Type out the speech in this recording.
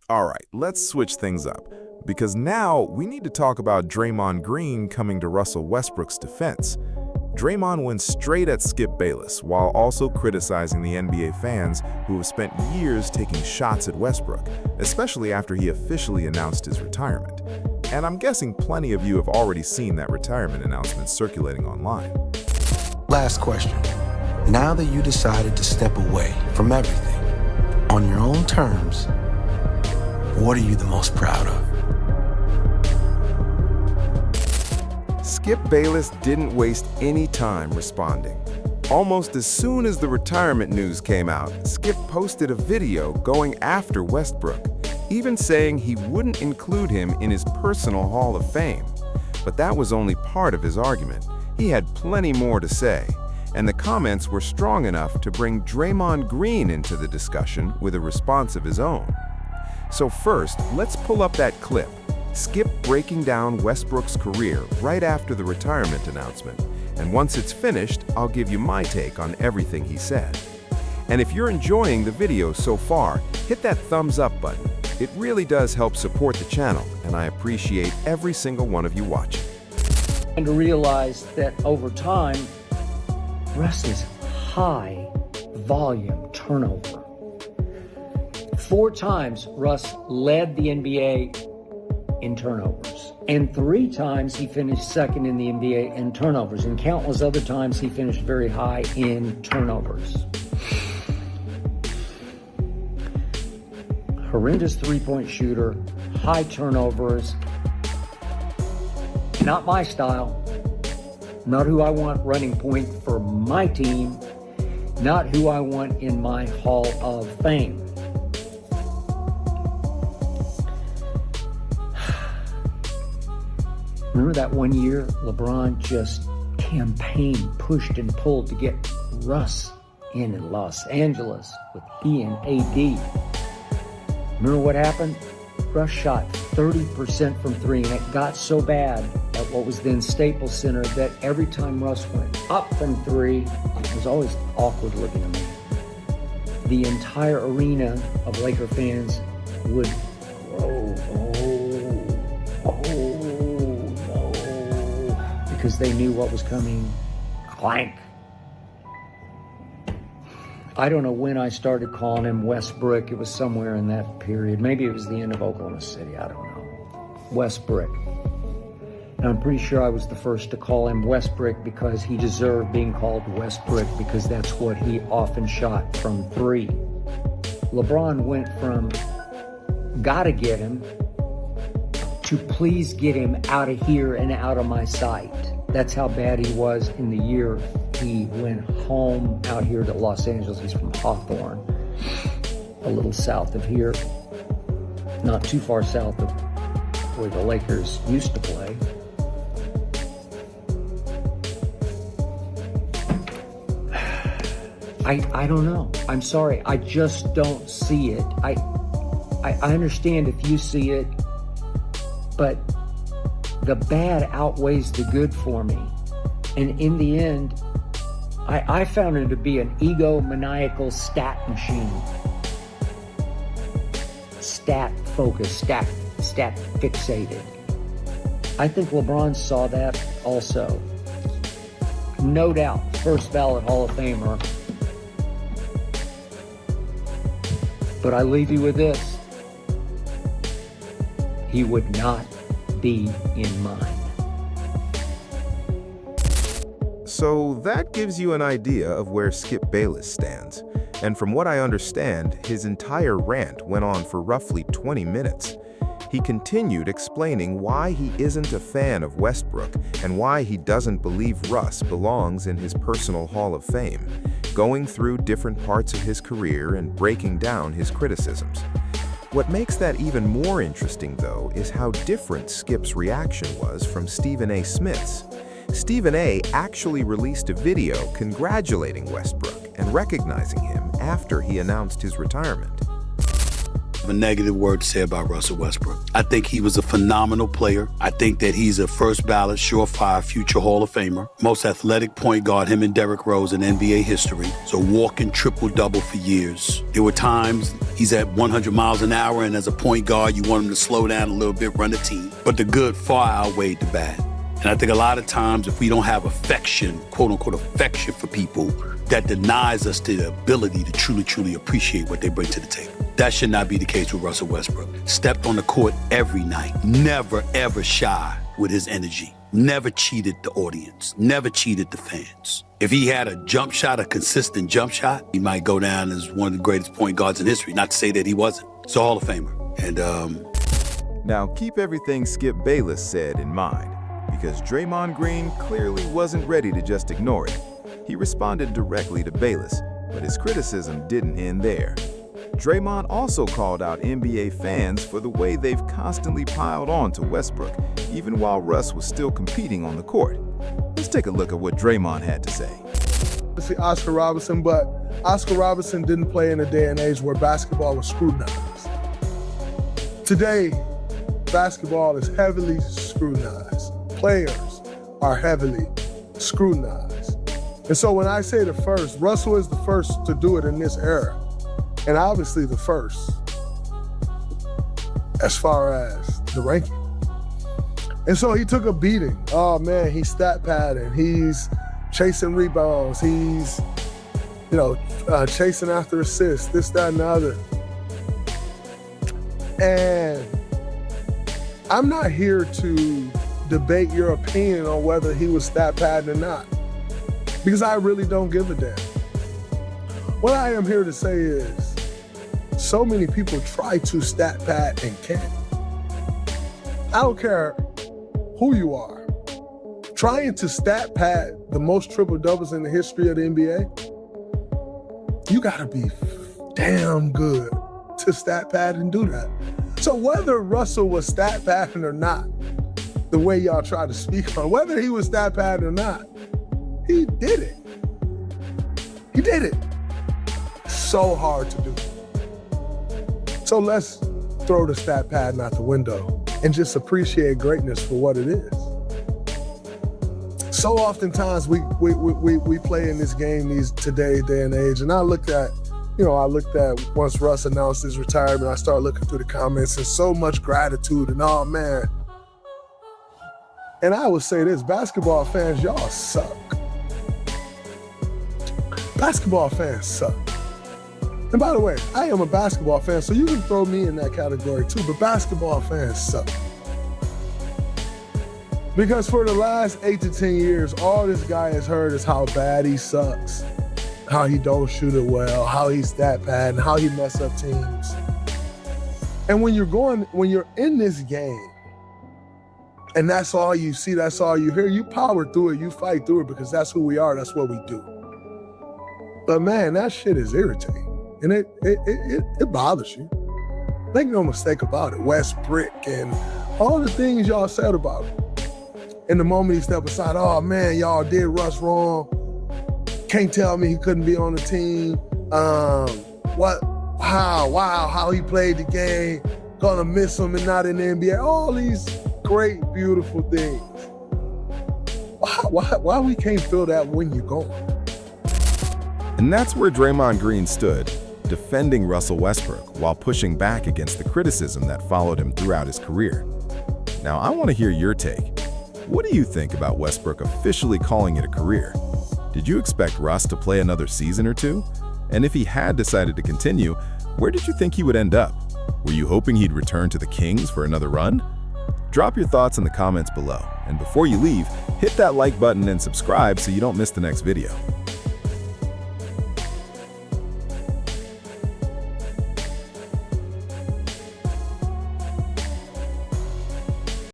All right, let's switch things up, because now we need to talk about Draymond Green coming to Russell Westbrook's defense. Draymond went straight at Skip Bayless while also criticizing the NBA fans who have spent years taking shots at Westbrook, especially after he officially announced his retirement. And I'm guessing plenty of you have already seen that retirement announcement circulating online. Last question. Now that you decided to step away from everything on your own terms, what are you the most proud of? Skip Bayless didn't waste any time responding. Almost as soon as the retirement news came out, Skip posted a video going after Westbrook, even saying he wouldn't include him in his personal Hall of Fame. But that was only part of his argument. He had plenty more to say, and the comments were strong enough to bring Draymond Green into the discussion with a response of his own. So first, let's pull up that clip. Skip breaking down Westbrook's career right after the retirement announcement. And once it's finished, I'll give you my take on everything he said. And if you're enjoying the video so far, hit that thumbs up button. It really does help support the channel, and I appreciate every single one of you watching. And to realize that over time, Russ's high volume turnover. 4 times Russ led the NBA in turnovers, and 3 times he finished second in the NBA in turnovers, and countless other times he finished very high in turnovers. Horrendous three-point shooter, high turnovers. Not my style. Not who I want running point for my team. Not who I want in my Hall of Fame. Remember that one year LeBron just campaigned, pushed and pulled to get Russ in Los Angeles with he and AD. Remember what happened? Russ shot 30% from 3, and it got so bad at what was then Staples Center that every time Russ went up from 3, it was always awkward looking to me. The entire arena of Laker fans would grow. Because they knew what was coming. Clank. I don't know when I started calling him Westbrook. It was somewhere in that period. Maybe it was the end of Oklahoma City. I don't know. Westbrook. And I'm pretty sure I was the first to call him Westbrook because he deserved being called Westbrook because that's what he often shot from 3. LeBron went from gotta get him to please get him out of here and out of my sight. That's how bad he was in the year he went home out here to Los Angeles. He's from Hawthorne, a little south of here, not too far south of where the Lakers used to play. I don't know. I'm sorry. I just don't see it. I understand if you see it, but the bad outweighs the good for me. And in the end, I found him to be an egomaniacal stat machine. Stat focused, stat fixated. I think LeBron saw that also. No doubt, first ballot Hall of Famer. But I leave you with this. He would not be in mine. So that gives you an idea of where Skip Bayless stands. And from what I understand, his entire rant went on for roughly 20 minutes. He continued explaining why he isn't a fan of Westbrook and why he doesn't believe Russ belongs in his personal Hall of Fame, going through different parts of his career and breaking down his criticisms. What makes that even more interesting, though, is how different Skip's reaction was from Stephen A. Smith's. Stephen A. actually released a video congratulating Westbrook and recognizing him after he announced his retirement. of a negative word to say about Russell Westbrook. I think he was a phenomenal player. I think that he's a first ballot, surefire future Hall of Famer. Most athletic point guard, him and Derrick Rose in NBA history. So walking triple-double for years. There were times he's at 100 miles an hour, and as a point guard, you want him to slow down a little bit, run the team. But the good far outweighed the bad. And I think a lot of times if we don't have affection, quote-unquote affection for people, that denies us the ability to truly appreciate what they bring to the table. That should not be the case with Russell Westbrook. Stepped on the court every night, never ever shy with his energy, never cheated the audience, never cheated the fans. If he had a jump shot, a consistent jump shot, he might go down as one of the greatest point guards in history. Not to say that he wasn't. He's a Hall of Famer. And Now keep everything Skip Bayless said in mind, because Draymond Green clearly wasn't ready to just ignore it. He responded directly to Bayless, but his criticism didn't end there. Draymond also called out NBA fans for the way they've constantly piled on to Westbrook, even while Russ was still competing on the court. Let's take a look at what Draymond had to say. See Oscar Robertson, but Oscar Robertson didn't play in a day and age where basketball was scrutinized. Today, basketball is heavily scrutinized. Players are heavily scrutinized. And so when I say the first, Russell is the first to do it in this era. And obviously the first as far as the ranking. And so he took a beating. Oh man, he's stat padding. He's chasing rebounds. He's, chasing after assists, this, that, and the other. And I'm not here to debate your opinion on whether he was stat padding or not, because I really don't give a damn. What I am here to say is, so many people try to stat pad and can't. I don't care who you are. Trying to stat pad the most triple doubles in the history of the NBA, you gotta be damn good to stat pad and do that. So whether Russell was stat padding or not, the way y'all try to speak on, whether he was stat padding or not, he did it. He did it. So hard to do. So let's throw the stat padding out the window and just appreciate greatness for what it is. So oftentimes we play in this game today, day and age, and I looked at once Russ announced his retirement, I started looking through the comments and so much gratitude and oh man. And I would say this, basketball fans, y'all suck. Basketball fans suck. And by the way, I am a basketball fan, so you can throw me in that category too, but basketball fans suck. Because for the last 8 to 10 years, all this guy has heard is how bad he sucks, how he don't shoot it well, how he's that bad, and how he mess up teams. And when you're in this game, and that's all you see, that's all you hear, you power through it, you fight through it because that's who we are, that's what we do. But man, that shit is irritating. And it bothers you. Make no mistake about it. Westbrook and all the things y'all said about him. In the moment he stepped aside, oh man, y'all did Russ wrong. Can't tell me he couldn't be on the team. How he played the game. Gonna miss him and not in the NBA. All these great, beautiful things. Why we can't feel that when you're gone? And that's where Draymond Green stood, defending Russell Westbrook while pushing back against the criticism that followed him throughout his career. Now, I want to hear your take. What do you think about Westbrook officially calling it a career? Did you expect Russ to play another season or two? And if he had decided to continue, where did you think he would end up? Were you hoping he'd return to the Kings for another run? Drop your thoughts in the comments below. And before you leave, hit that like button and subscribe so you don't miss the next video.